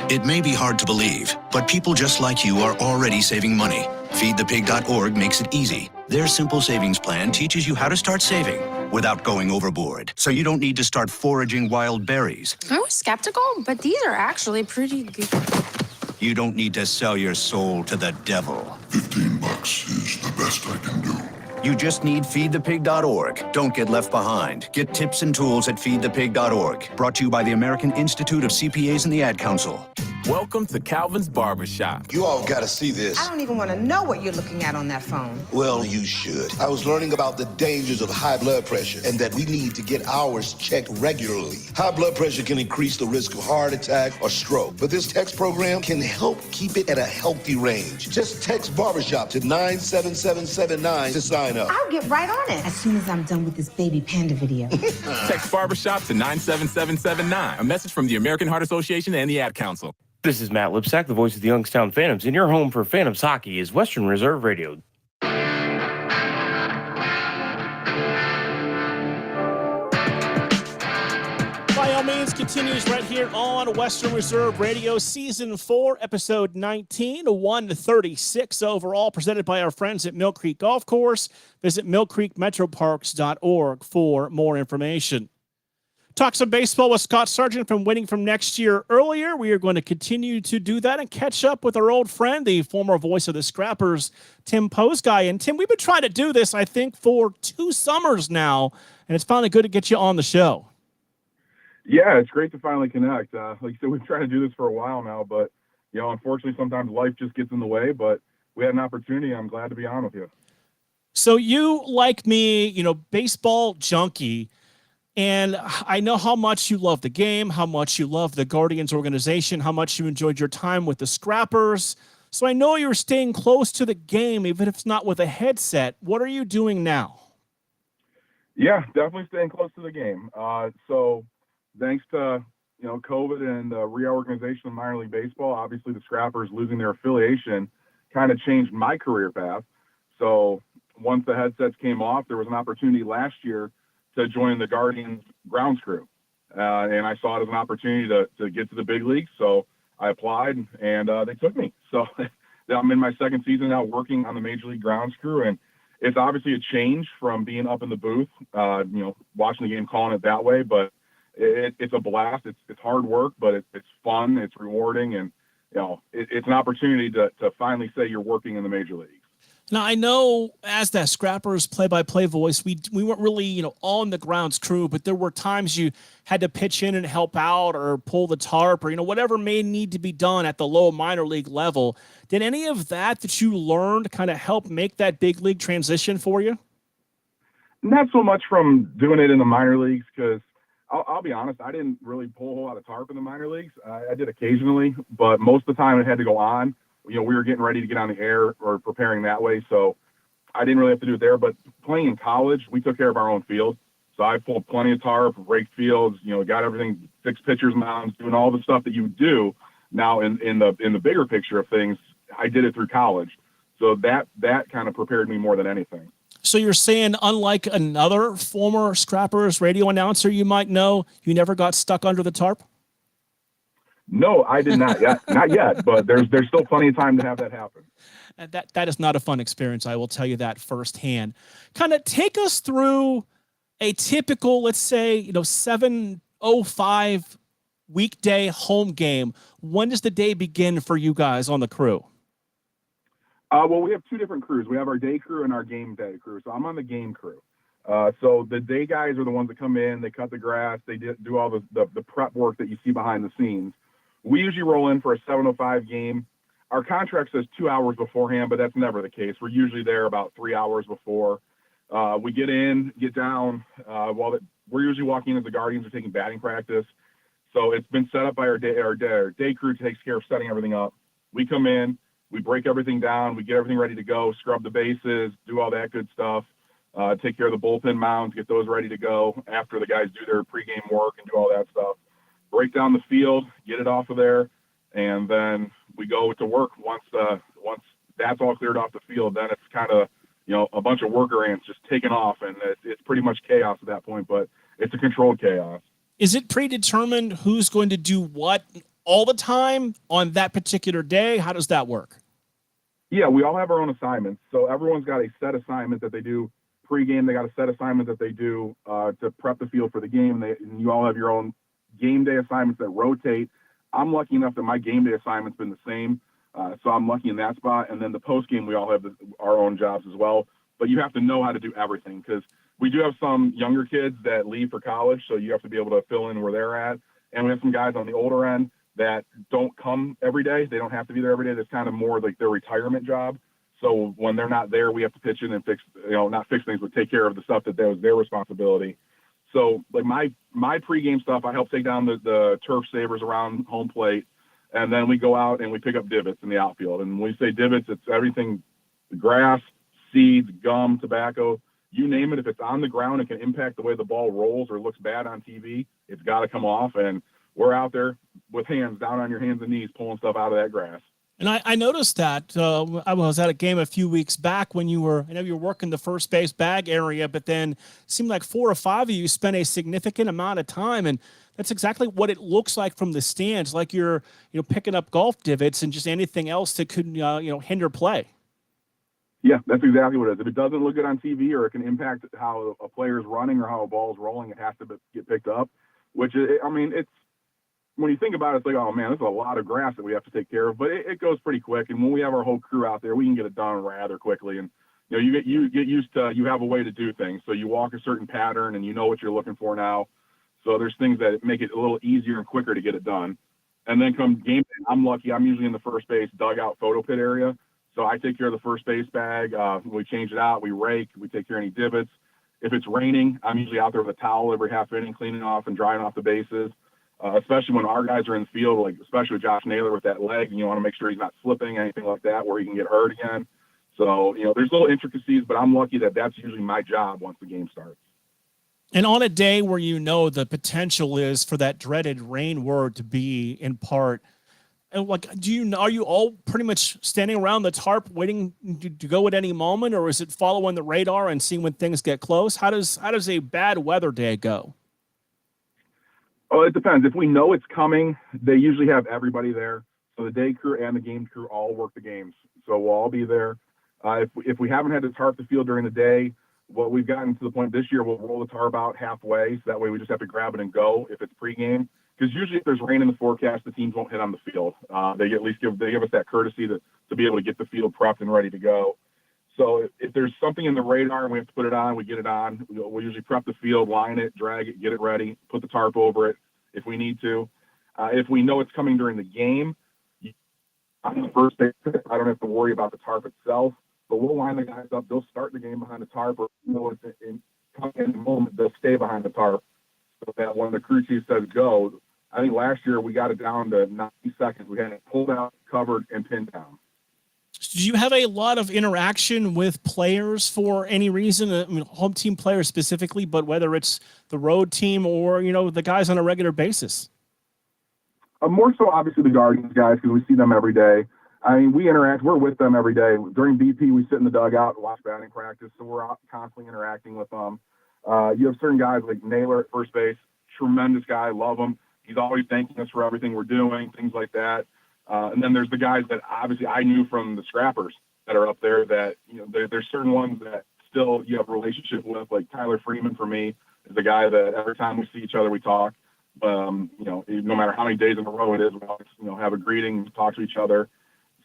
It may be hard to believe, but people just like you are already saving money. FeedThePig.org makes it easy. Their simple savings plan teaches you how to start saving without going overboard, so you don't need to start foraging wild berries. I was skeptical, but these are actually pretty good. You don't need to sell your soul to the devil. $15 is the best I can do. You just need FeedThePig.org. Don't get left behind. Get tips and tools at FeedThePig.org. Brought to you by the American Institute of CPAs and the Ad Council. Welcome to Calvin's Barbershop. You all gotta see this. I don't even want to know what you're looking at on that phone. Well, you should. I was learning about the dangers of high blood pressure and that we need to get ours checked regularly. High blood pressure can increase the risk of heart attack or stroke, but this text program can help keep it at a healthy range. Just text Barbershop to 97779 to sign up. I'll get right on it as soon as I'm done with this baby panda video. Text Barbershop to 97779. A message from the American Heart Association and the Ad Council. This is Matt Lipsack, the voice of the Youngstown Phantoms, and your home for Phantoms hockey is Western Reserve Radio. By all means, continues right here on Western Reserve Radio, Season 4, Episode 19, 136 overall, presented by our friends at Mill Creek Golf Course. Visit millcreekmetroparks.org for more information. Talk some baseball with Scott Sargent from Winning from Next Year earlier. We are going to continue to do that and catch up with our old friend, the former voice of the Scrappers, Tim Posguy. And Tim, we've been trying to do this, I think, for 2 summers now, and it's finally good to get you on the show. Yeah, it's great to finally connect. Like you said, we've tried to do this for a while now, but, unfortunately, sometimes life just gets in the way, but we had an opportunity. I'm glad to be on with you. So you, like me, baseball junkie, and I know how much you love the game, how much you love the Guardians organization, how much you enjoyed your time with the Scrappers. So I know you're staying close to the game, even if it's not with a headset. What are you doing now? Yeah, definitely staying close to the game. So thanks to, COVID and the reorganization of minor league baseball, obviously the Scrappers losing their affiliation kind of changed my career path. So once the headsets came off, there was an opportunity last year to join the Guardians grounds crew. And I saw it as an opportunity to get to the big leagues. So I applied and they took me. So I'm in my second season now working on the Major League grounds crew. And it's obviously a change from being up in the booth, watching the game, calling it that way. But it's a blast. It's hard work, but it's fun. It's rewarding. And, it's an opportunity to finally say you're working in the major leagues. Now, I know as that Scrappers play-by-play voice, we weren't really, on the grounds crew, but there were times you had to pitch in and help out or pull the tarp or, whatever may need to be done at the low minor league level. Did any of that you learned kind of help make that big league transition for you? Not so much from doing it in the minor leagues, because I'll be honest, I didn't really pull a whole lot of tarp in the minor leagues. I did occasionally, but most of the time it had to go on. We were getting ready to get on the air or preparing that way, so I didn't really have to do it there. But playing in college, we took care of our own field. So I pulled plenty of tarp, raked fields, got everything, fixed pitchers' mounds, doing all the stuff that you do now in the bigger picture of things. I did it through college, so that kind of prepared me more than anything. So you're saying, unlike another former Scrappers radio announcer you might know, you never got stuck under the tarp? No, I did not yet. Not yet, but there's still plenty of time to have that happen. That is not a fun experience. I will tell you that firsthand. Kind of take us through a typical, let's say, 7:05 weekday home game. When does the day begin for you guys on the crew? Well, we have two different crews. We have our day crew and our game day crew. So I'm on the game crew. So the day guys are the ones that come in, they cut the grass, they do all the prep work that you see behind the scenes. We usually roll in for a 7:05 game. Our contract says 2 hours beforehand, but that's never the case. We're usually there about 3 hours before. We get in, get down. We're usually walking in as the Guardians are taking batting practice. So it's been set up by our day crew takes care of setting everything up. We come in, we break everything down, we get everything ready to go, scrub the bases, do all that good stuff, take care of the bullpen mounds, get those ready to go after the guys do their pregame work and do all that stuff. Break down the field, get it off of there, and then we go to work. Once that's all cleared off the field, then it's kind of a bunch of worker ants just taking off, and it's pretty much chaos at that point. But it's a controlled chaos. Is it predetermined who's going to do what all the time on that particular day? How does that work? Yeah, we all have our own assignments. So everyone's got a set assignment that they do pregame. They got a set assignment that they do to prep the field for the game. And you all have your own game day assignments that rotate. I'm lucky enough that my game day assignment's been the same. So I'm lucky in that spot. And then the post game, we all have our own jobs as well. But you have to know how to do everything, because we do have some younger kids that leave for college. So you have to be able to fill in where they're at. And we have some guys on the older end that don't come every day. They don't have to be there every day. That's kind of more like their retirement job. So when they're not there, we have to pitch in and fix, not fix things, but take care of the stuff that was their responsibility. So like my pregame stuff, I help take down the turf savers around home plate. And then we go out and we pick up divots in the outfield. And when we say divots, it's everything, grass, seeds, gum, tobacco, you name it. If it's on the ground, it can impact the way the ball rolls or looks bad on TV. It's got to come off. And we're out there with hands down on your hands and knees, pulling stuff out of that grass. And I noticed that I was at a game a few weeks back when I know you were working the first base bag area, but then it seemed like 4 or 5 of you spent a significant amount of time. And that's exactly what it looks like from the stands, like you're picking up golf divots and just anything else that could hinder play. Yeah, that's exactly what it is. If it doesn't look good on TV or it can impact how a player's running or how a ball's rolling, it has to get picked up, which it's, when you think about it, it's like, oh man, there's a lot of grass that we have to take care of, but it goes pretty quick. And when we have our whole crew out there, we can get it done rather quickly. And you get used to, you have a way to do things. So you walk a certain pattern and you know what you're looking for now. So there's things that make it a little easier and quicker to get it done. And then come game day, I'm lucky. I'm usually in the first base dugout photo pit area. So I take care of the first base bag. We change it out. We rake. We take care of any divots. If it's raining, I'm usually out there with a towel every half inning, cleaning off and drying off the bases. Especially when our guys are in the field, like especially with Josh Naylor with that leg, and you want to make sure he's not slipping, anything like that, where he can get hurt again. So, there's little intricacies, but I'm lucky that that's usually my job once the game starts. And on a day where the potential is for that dreaded rain word to be in part, and are you all pretty much standing around the tarp waiting to go at any moment, or is it following the radar and seeing when things get close? How does a bad weather day go? Oh, it depends. If we know it's coming, they usually have everybody there. So the day crew and the game crew all work the games. So we'll all be there. If we haven't had to tarp the field during the day, what we've gotten to the point this year, we'll roll the tarp out halfway. So that way we just have to grab it and go if it's pregame. Because usually if there's rain in the forecast, the teams won't hit on the field. They at least give us that courtesy to be able to get the field prepped and ready to go. So if there's something in the radar and we have to put it on, we get it on. We'll usually prep the field, line it, drag it, get it ready, put the tarp over it if we need to. If we know it's coming during the game, on the first day, I don't have to worry about the tarp itself, but we'll line the guys up. They'll start the game behind the tarp, or in the moment, they'll stay behind the tarp so that when the crew chief says go, I think last year we got it down to 90 seconds. We had it pulled out, covered, and pinned down. Do you have a lot of interaction with players for any reason? I mean, home team players specifically, but whether it's the road team or, the guys on a regular basis? More so, obviously, the Guardians guys, because we see them every day. I mean, we interact. We're with them every day. During BP, we sit in the dugout and watch batting practice, so we're out constantly interacting with them. You have certain guys like Naylor at first base, tremendous guy, love him. He's always thanking us for everything we're doing, things like that. And then there's the guys that obviously I knew from the scrappers that are up there that, there's certain ones that still you have a relationship with, like Tyler Freeman for me is the guy that every time we see each other, we talk. No matter how many days in a row it is, we always, have a greeting, talk to each other.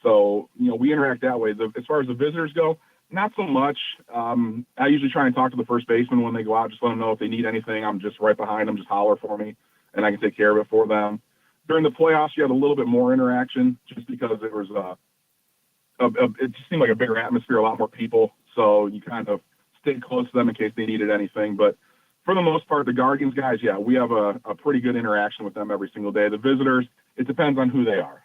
So, we interact that way. As far as the visitors go, not so much. I usually try and talk to the first baseman when they go out, just let them know if they need anything. I'm just right behind them, just holler for me, and I can take care of it for them. During the playoffs, you had a little bit more interaction just because it was it just seemed like a bigger atmosphere, a lot more people. So you kind of stayed close to them in case they needed anything. But for the most part, the Guardians guys, yeah, we have a pretty good interaction with them every single day. The visitors, it depends on who they are.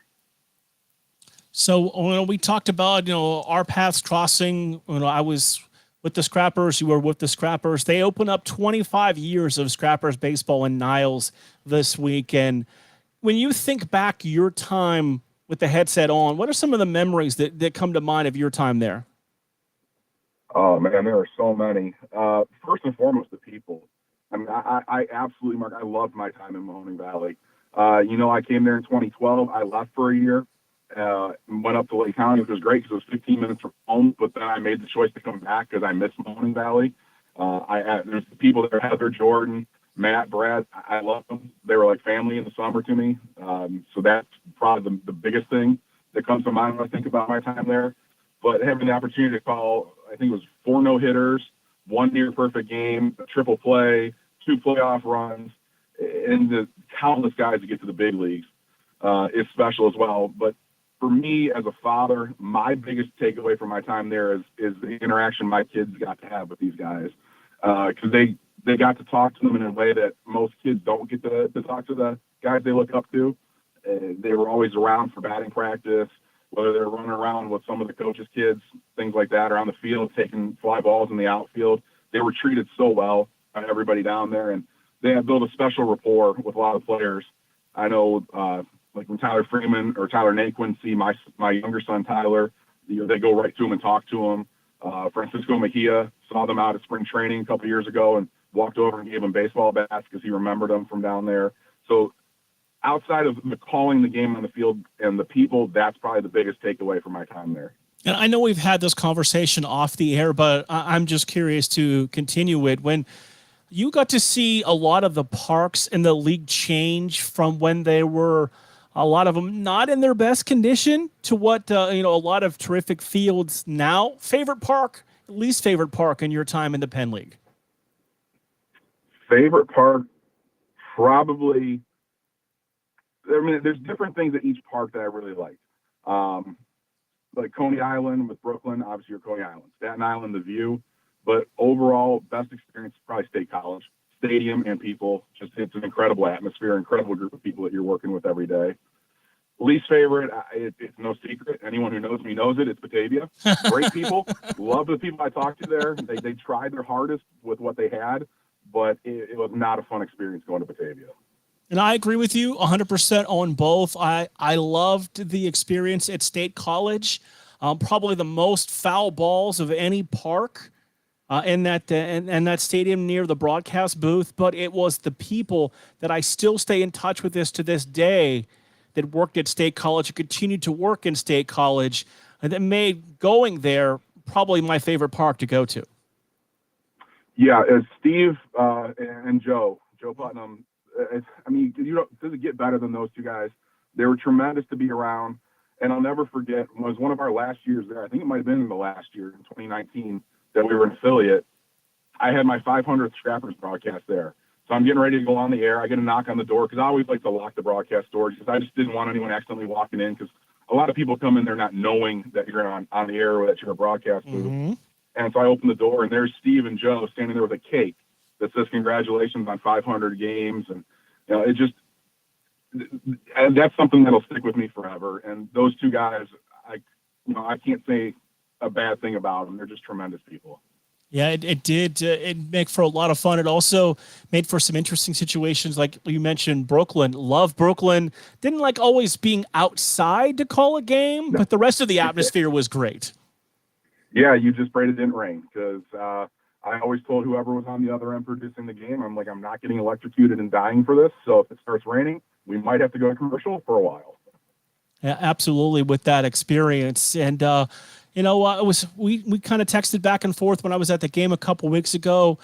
So when we talked about, our paths crossing, I was with the Scrappers, you were with the Scrappers. They open up 25 years of Scrappers baseball in Niles this week. And when you think back your time with the headset on, what are some of the memories that come to mind of your time there? Oh, man, there are so many. First and foremost, the people. I mean, I absolutely, Mark, I loved my time in Mahoning Valley. I came there in 2012. I left for a year, went up to Lake County, which was great because it was 15 minutes from home, but then I made the choice to come back because I missed Mahoning Valley. There's the people there, Heather, Jordan, Matt, Brad, I love them. They were like family in the summer to me. So that's probably the biggest thing that comes to mind when I think about my time there. But having the opportunity to call, I think it was 4 no-hitters, 1 near-perfect game, a triple play, 2 playoff runs, and the countless guys that get to the big leagues is special as well. But for me as a father, my biggest takeaway from my time there is the interaction my kids got to have with these guys. Because they got to talk to them in a way that most kids don't get to talk to the guys they look up to. They were always around for batting practice, whether they're running around with some of the coaches' kids, things like that, or on the field taking fly balls in the outfield. They were treated so well by everybody down there, and they have built a special rapport with a lot of players. I know, like when Tyler Freeman or Tyler Naquin see my younger son Tyler, they go right to him and talk to him. Francisco Mejia saw them out at spring training a couple years ago and walked over and gave him baseball bats because he remembered them from down there. So outside of the calling the game on the field and the people, that's probably the biggest takeaway from my time there. And I know we've had this conversation off the air, but I'm just curious to continue it. When you got to see a lot of the parks in the league change from when they were, a lot of them not in their best condition, to what, a lot of terrific fields now. Favorite park, least favorite park in your time in the Penn League? Favorite park, probably, there's different things at each park that I really like. Like Coney Island with Brooklyn, obviously you're Coney Island. Staten Island, the view. But overall, best experience is probably State College. Stadium and people, it's an incredible atmosphere, incredible group of people that you're working with every day. Least favorite, it's no secret. Anyone who knows me knows it. It's Batavia. Great people. Love the people I talked to there. They tried their hardest with what they had, but it was not a fun experience going to Batavia. And I agree with you 100% on both. I loved the experience at State College. Probably the most foul balls of any park in that stadium near the broadcast booth. But it was the people that I still stay in touch with to this day that worked at State College and continued to work in State College, and that made going there probably my favorite park to go to. Yeah, as Steve and Joe Putnam, does it get better than those two guys? They were tremendous to be around. And I'll never forget, it was one of our last years there. I think it might have been the last year in 2019 that we were an affiliate. I had my 500th Scrappers broadcast there. So I'm getting ready to go on the air. I get a knock on the door because I always like to lock the broadcast door because I just didn't want anyone accidentally walking in, because a lot of people come in there not knowing that you're on the air or that you're a broadcast booth. And so I open the door, and there's Steve and Joe standing there with a cake that says congratulations on 500 games. And it just, and that's something that'll stick with me forever. And those two guys, I can't say a bad thing about them. They're just tremendous people. Yeah, it did. It make for a lot of fun. It also made for some interesting situations, like you mentioned. Brooklyn, love Brooklyn. Didn't like always being outside to call a game, but the rest of the atmosphere was great. Yeah, you just prayed it didn't rain, because I always told whoever was on the other end producing the game, I'm like, I'm not getting electrocuted and dying for this. So if it starts raining, we might have to go to commercial for a while. Yeah, absolutely, with that experience. And we kind of texted back and forth when I was at the game a couple weeks ago.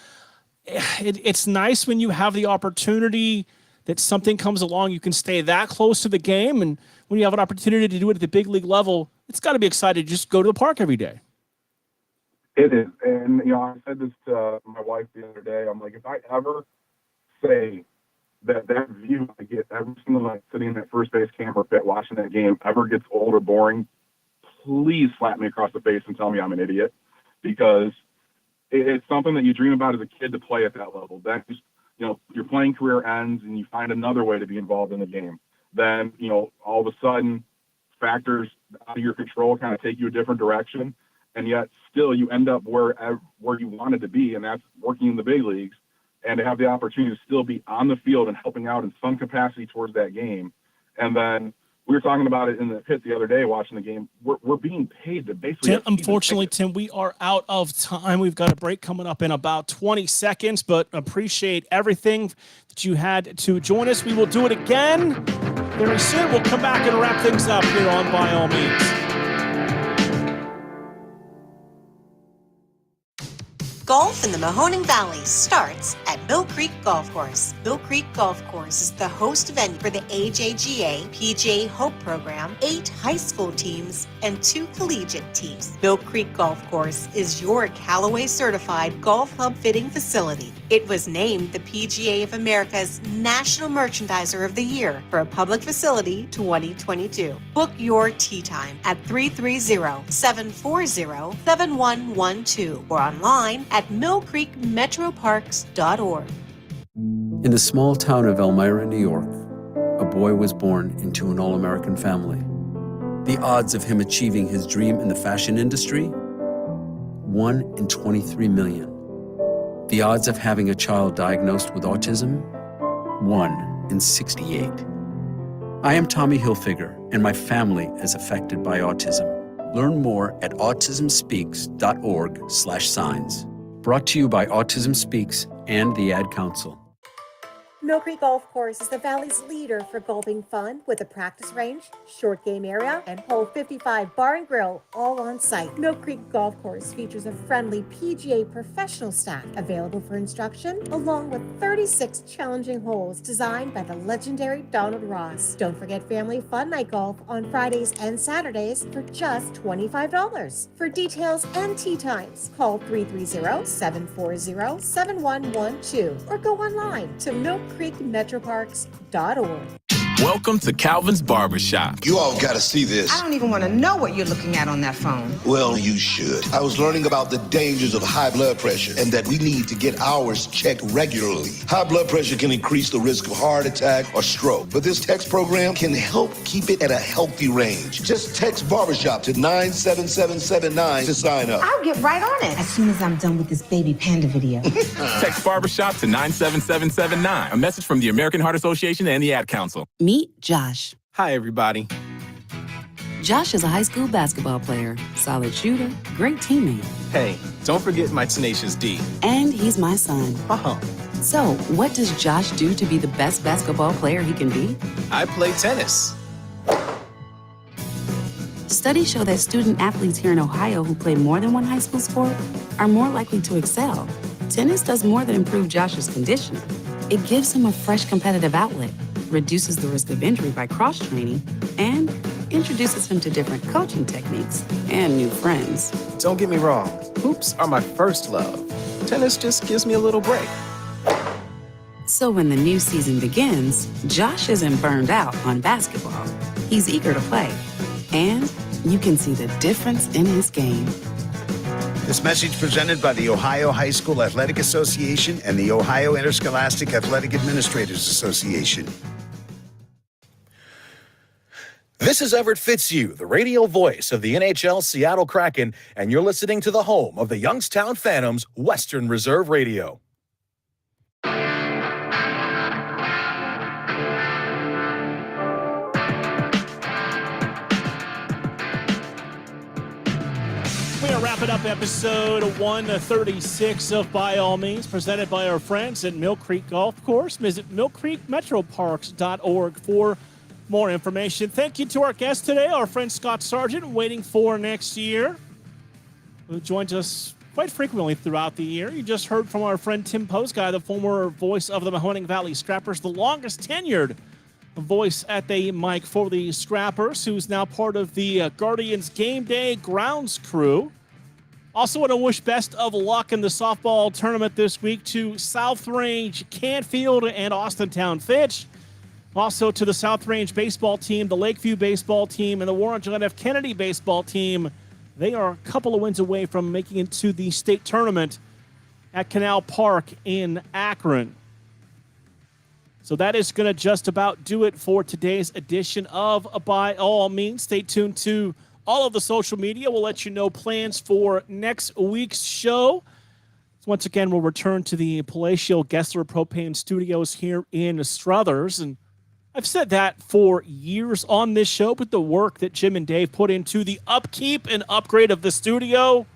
It's nice when you have the opportunity that something comes along, you can stay that close to the game, and when you have an opportunity to do it at the big league level, it's got to be exciting to just go to the park every day. It is. And, I said this to my wife the other day. I'm like, if I ever say that view I get every single night sitting in that first base camera pit watching that game ever gets old or boring, please slap me across the face and tell me I'm an idiot, because it's something that you dream about as a kid to play at that level. Then, your playing career ends and you find another way to be involved in the game. Then, all of a sudden factors out of your control kind of take you a different direction. And yet still you end up where you wanted to be, and that's working in the big leagues, and to have the opportunity to still be on the field and helping out in some capacity towards that game. And then we were talking about it in the pit the other day watching the game. We're being paid to basically. Unfortunately, Tim, we are out of time. We've got a break coming up in about 20 seconds, but appreciate everything that you had to join us. We will do it again very soon. We'll come back and wrap things up here on By All Means. Golf in the Mahoning Valley starts at Mill Creek Golf Course. Mill Creek Golf Course is the host venue for the AJGA PGA Hope Program, 8 high school teams, and 2 collegiate teams. Mill Creek Golf Course is your Callaway certified golf club fitting facility. It was named the PGA of America's National Merchandiser of the Year for a public facility 2022. Book your tee time at 330-740-7112 or online at millcreekmetroparks.org. In the small town of Elmira, New York, a boy was born into an all-American family. The odds of him achieving his dream in the fashion industry? 1 in 23 million. The odds of having a child diagnosed with autism? 1 in 68. I am Tommy Hilfiger, and my family is affected by autism. Learn more at autismspeaks.org/signs. Brought to you by Autism Speaks and the Ad Council. Mill Creek Golf Course is the Valley's leader for golfing fun, with a practice range, short game area, and hole 55 bar and grill all on site. Mill Creek Golf Course features a friendly PGA professional staff available for instruction, along with 36 challenging holes designed by the legendary Donald Ross. Don't forget family fun night golf on Fridays and Saturdays for just $25. For details and tee times, call 330-740-7112 or go online to millcreekmetroparks.org. Welcome to Calvin's Barbershop. You all gotta see this. I don't even want to know what you're looking at on that phone. Well, you should. I was learning about the dangers of high blood pressure and that we need to get ours checked regularly. High blood pressure can increase the risk of heart attack or stroke, but this text program can help keep it at a healthy range. Just text Barbershop to 97779 to sign up. I'll get right on it as soon as I'm done with this baby panda video. Text Barbershop to 97779. A message from the American Heart Association and the Ad Council. Meet Josh. Hi, everybody. Josh is a high school basketball player, solid shooter, great teammate. Hey, don't forget my tenacious D. And he's my son. Oh. So, what does Josh do to be the best basketball player he can be? I play tennis. Studies show that student athletes here in Ohio who play more than one high school sport are more likely to excel. Tennis does more than improve Josh's conditioning. It gives him a fresh competitive outlet, reduces the risk of injury by cross-training, and introduces him to different coaching techniques and new friends. Don't get me wrong, hoops are my first love. Tennis just gives me a little break. So when the new season begins, Josh isn't burned out on basketball. He's eager to play. And you can see the difference in his game. This message presented by the Ohio High School Athletic Association and the Ohio Interscholastic Athletic Administrators Association. This is Everett Fitzhugh, the radio voice of the NHL Seattle Kraken, and you're listening to the home of the Youngstown Phantoms, Western Reserve Radio. We are wrapping up episode 136 of By All Means, presented by our friends at Mill Creek Golf Course. Visit millcreekmetroparks.org for more information. Thank you to our guest today, our friend Scott Sargent, waiting for next year, who joins us quite frequently throughout the year. You just heard from our friend Tim Posguy, the former voice of the Mahoning Valley Scrappers, the longest tenured voice at the mic for the Scrappers, who's now part of the Guardians Game Day grounds crew. Also want to wish best of luck in the softball tournament this week to South Range Canfield and Austintown Fitch. Also to the South Range baseball team, the Lakeview baseball team, and the Warren John F. Kennedy baseball team. They are a couple of wins away from making it to the state tournament at Canal Park in Akron. So that is going to just about do it for today's edition of By All Means. Stay tuned to all of the social media. We'll let you know plans for next week's show. Once again, we'll return to the Palatial Gessler Propane Studios here in Struthers. And I've said that for years on this show, but the work that Jim and Dave put into the upkeep and upgrade of the studio,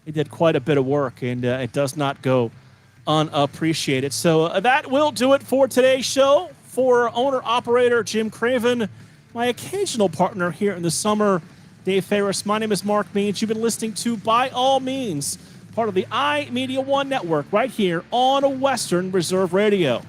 they did quite a bit of work, and it does not go unappreciated. So that will do it for today's show. For owner-operator Jim Craven, my occasional partner here in the summer, Dave Ferris, my name is Mark Means. You've been listening to By All Means, part of the iMeda1 network right here on Western Reserve Radio.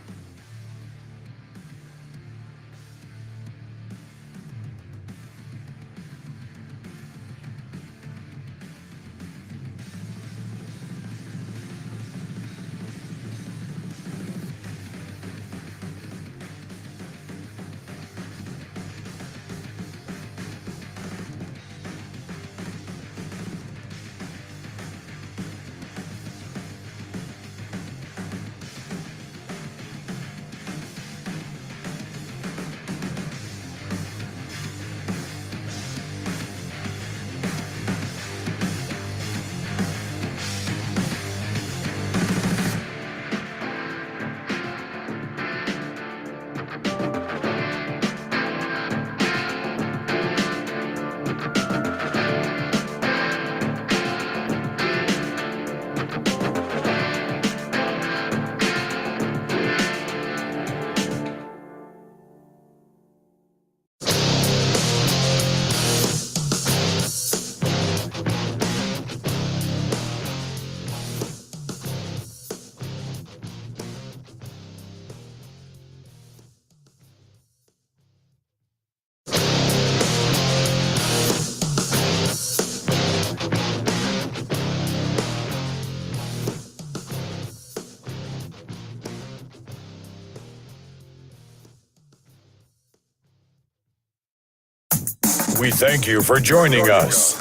We thank you for joining us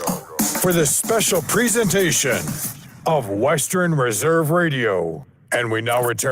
for this special presentation of Western Reserve Radio. And we now return